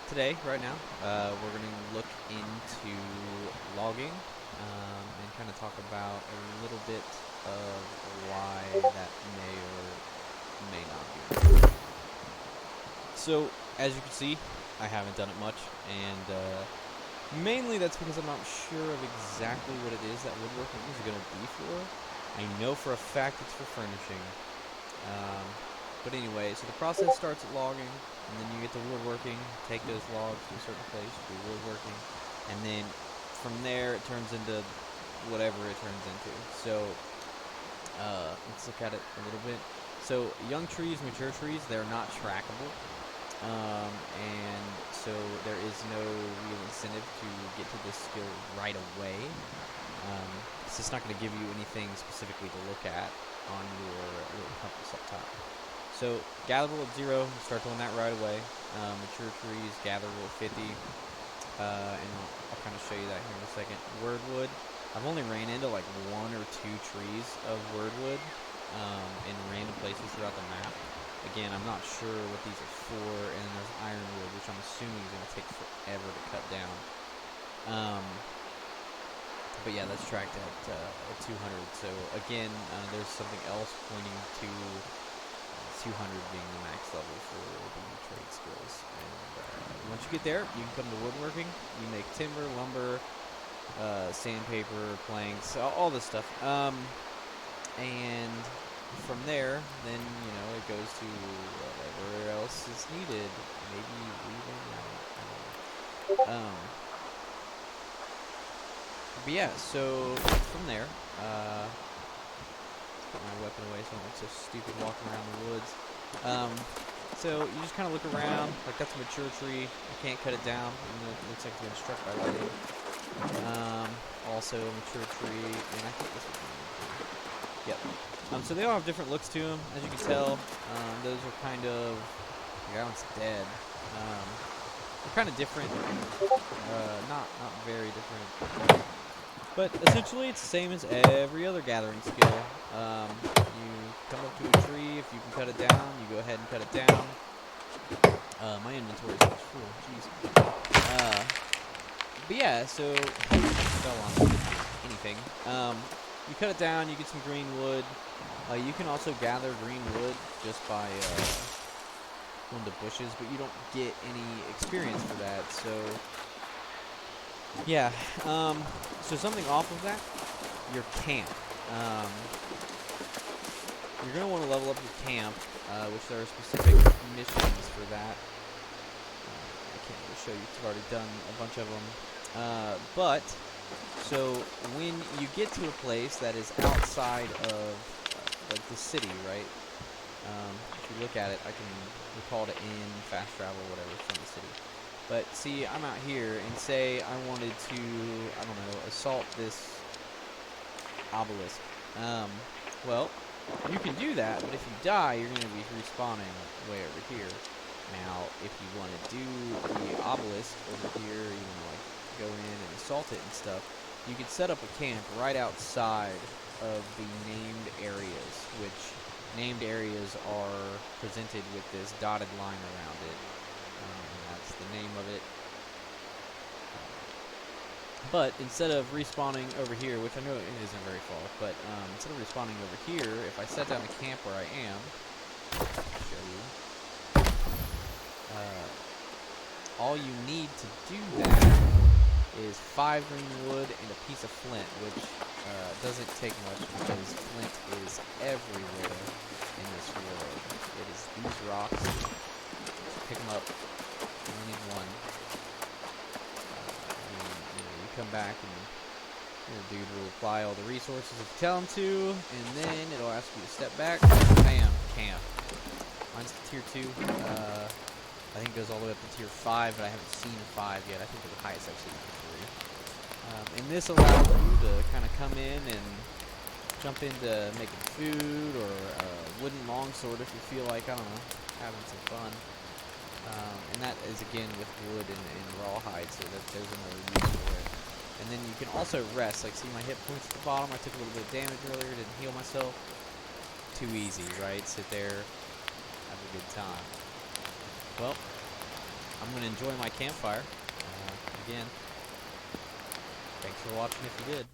today, right now, we're going to look into logging and kind of talk about a little bit of why that may or may not be. So, as you can see, I haven't done it much, and mainly that's because I'm not sure of exactly what it is that woodworking is going to be for. I know for a fact it's for furnishing. Um, but anyway, so the process starts at logging, and then you get to woodworking, take those logs to a certain place, do woodworking, and then from there it turns into whatever it turns into. So let's look at it a little bit. So young trees, mature trees, they're not trackable, and so there is no real incentive to get to this skill right away. It's just not going to give you anything specifically to look at on your little compass up top. So gatherable at 0, start doing that right away. Mature trees, gatherable at 50, and I'll kind of show you that here in a second. Wordwood, I've only ran into like 1 or 2 trees of wordwood in random places throughout the map. Again, I'm not sure what these are for, and then there's ironwood, which I'm assuming is going to take forever to cut down. But yeah, that's tracked at 200. So again, there's something else pointing to 200 being the max level for the trade skills. And once you get there, you can come to woodworking. You make timber, lumber, sandpaper, planks, all this stuff. And from there, then it goes to whatever else is needed. Maybe weaving. I don't know. But yeah, so from there, put my weapon away so I don't look so stupid walking around the woods. So you just kind of look around, like that's a mature tree. I can't cut it down, even though it looks like it's been struck by lightning. Also a mature tree, and I think this one's a mature tree. Yep. So they all have different looks to them, as you can tell. Those are kind of, that one's dead. They're kind of different, not very different. But essentially, it's the same as every other gathering skill. You come up to a tree. If you can cut it down, you go ahead and cut it down. My inventory is almost full. Jeez. But yeah, so fell on anything. You cut it down. You get some green wood. You can also gather green wood just by going to bushes, but you don't get any experience for that. So. Yeah, so something off of that, your camp. You're going to want to level up your camp, which there are specific missions for that. I can't really show you, because I've already done a bunch of them. But, so when you get to a place that is outside of like the city, right? If you look at it, I can recall to in, fast travel, whatever, from the city. But see, I'm out here, and say I wanted to, I don't know, assault this obelisk. Well, you can do that, but if you die, you're going to be respawning way over here. Now, if you want to do the obelisk over here, you want to like go in and assault it and stuff, you can set up a camp right outside of the named areas, which named areas are presented with this dotted line around it. That's the name of it. But instead of respawning over here, which I know it isn't very far, but instead of respawning over here, if I set down a camp where I am, I'll show you. All you need to do that is 5 green wood and a piece of flint, which doesn't take much because flint is everywhere in this world. It is these rocks. Just pick them up. You only need 1. And you come back and your dude will apply all the resources if you tell him to, and then it'll ask you to step back. Bam, camp. Mine's tier 2. I think it goes all the way up to tier 5, but I haven't seen a 5 yet. I think the highest I've seen is 3. And this allows you to kind of come in and jump into making food or a wooden longsword if you feel like, I don't know, having some fun. And that is again with wood and rawhide, so that there's another use for it. And then you can also rest. Like, see my hit points at the bottom? I took a little bit of damage earlier, didn't heal myself. Too easy, right? Sit there, have a good time. Well, I'm gonna enjoy my campfire. Again, thanks for watching if you did.